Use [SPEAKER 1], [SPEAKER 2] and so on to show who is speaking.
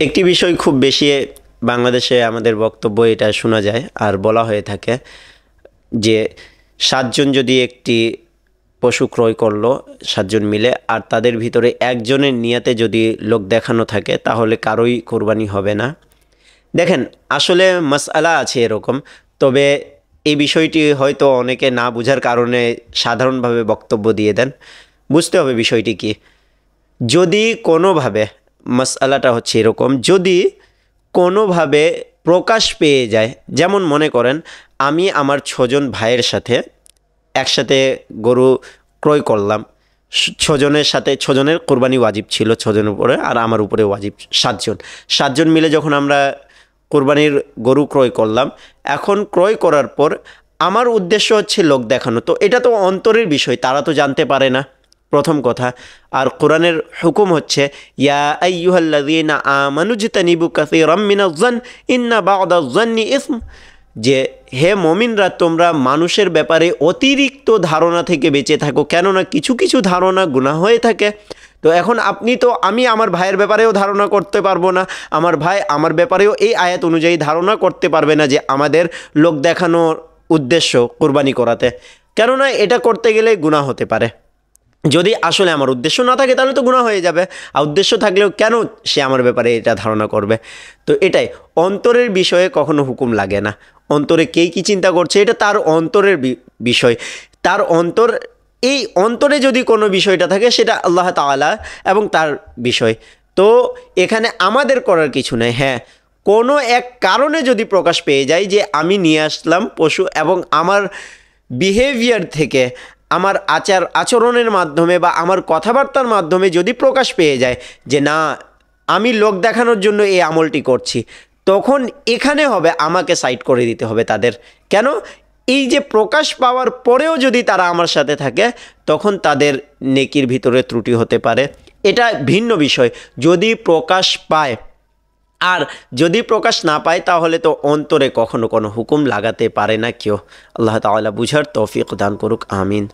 [SPEAKER 1] একটি বিষয় খুব বেশি বাংলাদেশে আমাদের বক্তব্য এটা শোনা যায় আর বলা হয়ে থাকে যে 7 জন যদি একটি পশু ক্রয় করলো 7 জন মিলে, আর তাদের ভিতরে একজনের নিয়াতে যদি লোক দেখানো থাকে তাহলে কারোই কোরবানি হবে না। দেখেন, আসলে মাসআলা আছে এরকম, তবে এই বিষয়টি হয়তো অনেকে না বুঝার কারণে সাধারণভাবে বক্তব্য দিয়ে দেন। বুঝতে হবে বিষয়টি কি। যদি কোনোভাবে, মাসআলাটা হচ্ছে এরকম, যদি কোনোভাবে প্রকাশ পেয়ে যায়, যেমন মনে করেন আমি আমার 6 জন ভাইয়ের সাথে একসাথে গরু ক্রয় করলাম, 6 জনের সাথে 6 জনের কোরবানি ওয়াজিব ছিল, 6 জনের উপরে, আর আমার উপরে ওয়াজিব 7 জন মিলে যখন আমরা কোরবানির গরু ক্রয় করলাম, এখন ক্রয় করার পর আমার উদ্দেশ্য হচ্ছে লোক দেখানো, তো এটা তো অন্তরের বিষয়, তারা তো জানতে পারে না, প্রথম কথা। আর কোরআনের হুকুম হচ্ছে ইয়া আইয়ুহাল্লাযীনা আমানু ইজতানিবু কাসীরাম মিনাজ-যান ইন্না বা'দাজ-যান্নি ইসম, যে হে মুমিনরা, তোমরা মানুষের ব্যাপারে অতিরিক্ত ধারণা থেকে বেঁচে থাকো, কেননা কিছু কিছু ধারণা গুনাহ হয়ে থাকে। তো এখন আমি আমার ভাইয়ের ব্যাপারেও ধারণা করতে পারবো না, আমার ভাই আমার ব্যাপারেও এই আয়াত অনুযায়ী ধারণা করতে পারবে না যে আমাদের লোক দেখানোর উদ্দেশ্য কোরবানি করাতে, কেননা এটা করতে গেলে গুনাহ হতে পারে। যদি আসলে আমার উদ্দেশ্য না থাকে তাহলে তো গুনাহ হয়ে যাবে, আর উদ্দেশ্য থাকলেও কেন সে আমার ব্যাপারে এটা ধারণা করবে। তো এটাই অন্তরের বিষয়ে কখনো হুকুম লাগে না। অন্তরে কে কী চিন্তা করছে এটা তার অন্তরের বিষয়, তার এই অন্তরে যদি কোনো বিষয়টা থাকে সেটা আল্লাহ তাআলা এবং তার বিষয়। তো এখানে আমাদের করার কিছু নেই। হ্যাঁ, কোনো এক কারণে যদি প্রকাশ পেয়ে যায় যে আমি নিয়ে আসলাম পশু, এবং আমার বিহেভিয়ার থেকে, আমার আচরণের মাধ্যমে বা আমার কথাবার্তার মাধ্যমে যদি প্রকাশ পেয়ে যায় যে না, আমি লোক দেখানোর জন্য এই আমলটি করছি, তখন এখানে হবে আমাকে সাইড করে দিতে হবে তাদের। কেন? এই যে প্রকাশ পাওয়ার পরেও যদি তারা আমার সাথে থাকে, তখন তাদের নেকির ভিতরে ত্রুটি হতে পারে, এটা ভিন্ন বিষয়। যদি প্রকাশ পায়, আর যদি প্রকাশ না পায় তাহলে তো অন্তরে কখনো কোনো হুকুম লাগাতে পারে না কেউ। আল্লাহ তাআলা বুঝার তৌফিক দান করুক, আমিন।